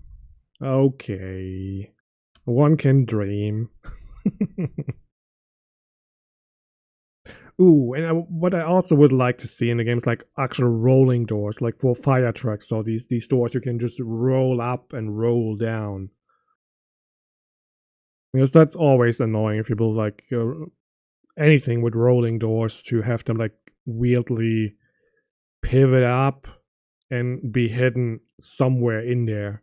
okay. One can dream. Ooh, and what I also would like to see in the game is like actual rolling doors, like for fire trucks. So these doors you can just roll up and roll down. Because that's always annoying if you build like anything with rolling doors to have them like weirdly pivot up and be hidden somewhere in there.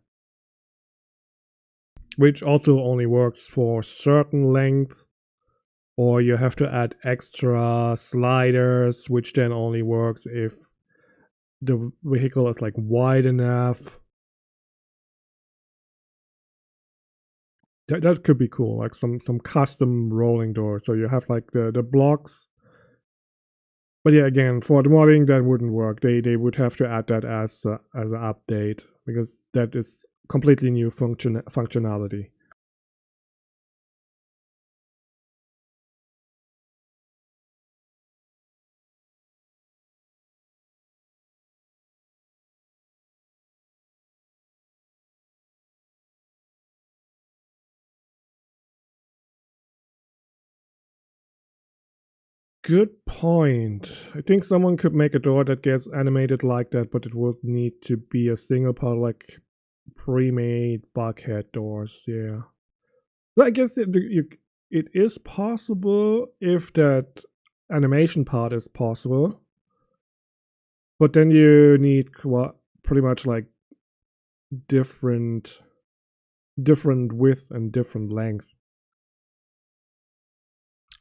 Which also only works for certain length, or you have to add extra sliders, which then only works if the vehicle is like wide enough. That could be cool, like some custom rolling door. So you have like the blocks. But yeah, again, for the modding that wouldn't work. They would have to add that as an update because that is completely new functionality. Good point. I think someone could make a door that gets animated like that, but it would need to be a single part, like pre-made bulkhead doors. Yeah, but I guess it is possible if that animation part is possible, but then you need pretty much like different different width and different length.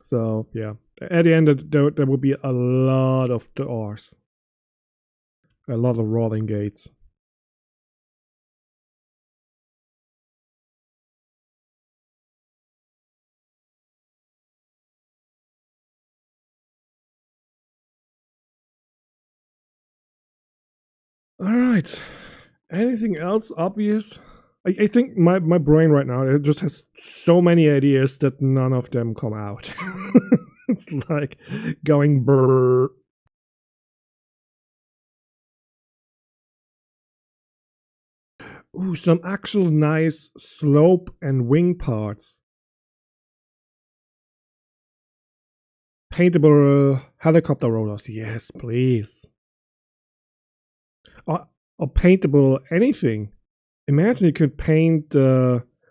So yeah, at the end there will be a lot of doors, a lot of rolling gates. All right. Anything else obvious? I think my brain right now it just has so many ideas that none of them come out. It's like going brrr. Ooh, some actual nice slope and wing parts. Paintable helicopter rollers. Yes, please. or paintable anything. Imagine you could paint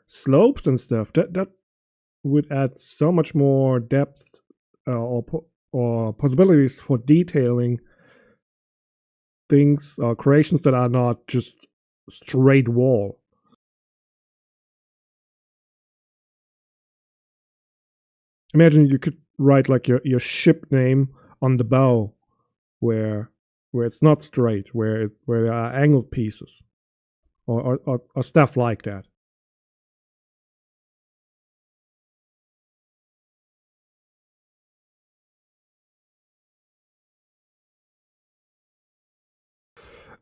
slopes and stuff. That would add so much more depth or possibilities for detailing things or creations that are not just straight wall. Imagine you could write like your ship name on the bow where it's not straight, where there are angled pieces or stuff like that.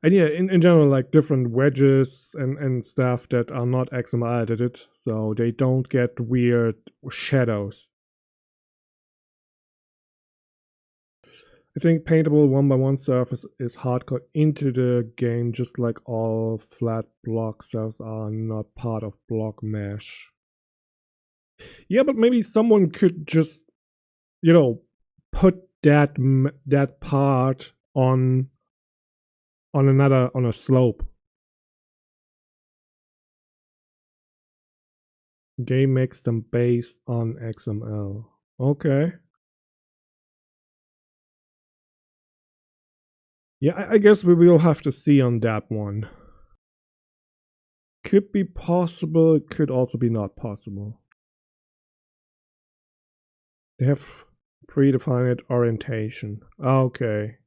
And yeah, in general, like different wedges and stuff that are not XML edited, so they don't get weird shadows. I think paintable 1x1 surface is hardcore into the game, just like all flat block cells are not part of block mesh. Yeah, but maybe someone could just, put that part on a slope. Game makes them based on XML. Okay. Yeah, I guess we will have to see on that one. Could be possible, could also be not possible. They have predefined orientation. Okay.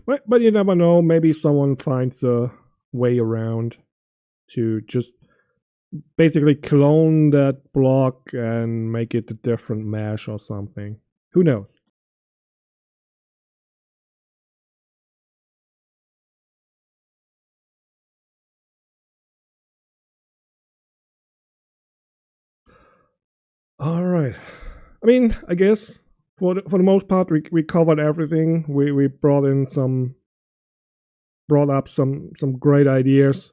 But you never know, maybe someone finds a way around to just basically clone that block and make it a different mesh or something. Who knows? All right. I mean, I guess for the most part we covered everything. We brought up some great ideas.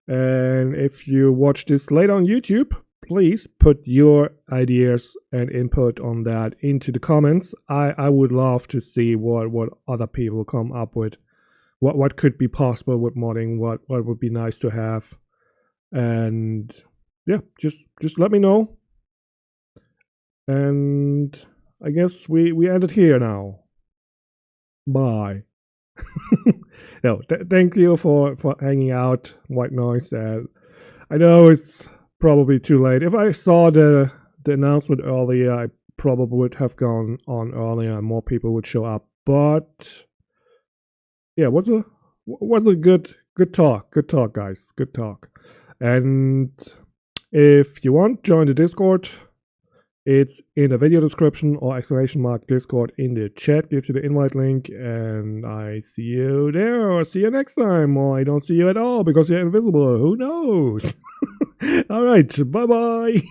And if you watch this later on YouTube, please put your ideas and input on that into the comments. I would love to see what other people come up with. What could be possible with modding, what would be nice to have. And yeah, just let me know. And I guess we end it here now. Bye. No, thank you for hanging out, White Noise. I know it's probably too late. If I saw the announcement earlier, I probably would have gone on earlier and more people would show up. But yeah, was a good talk. Good talk, guys. Good talk. And if you want, join the Discord. It's in the video description or exclamation mark Discord in the chat. Gives you the invite link, and I see you there, or see you next time, or I don't see you at all because you're invisible. Who knows? All right, bye bye.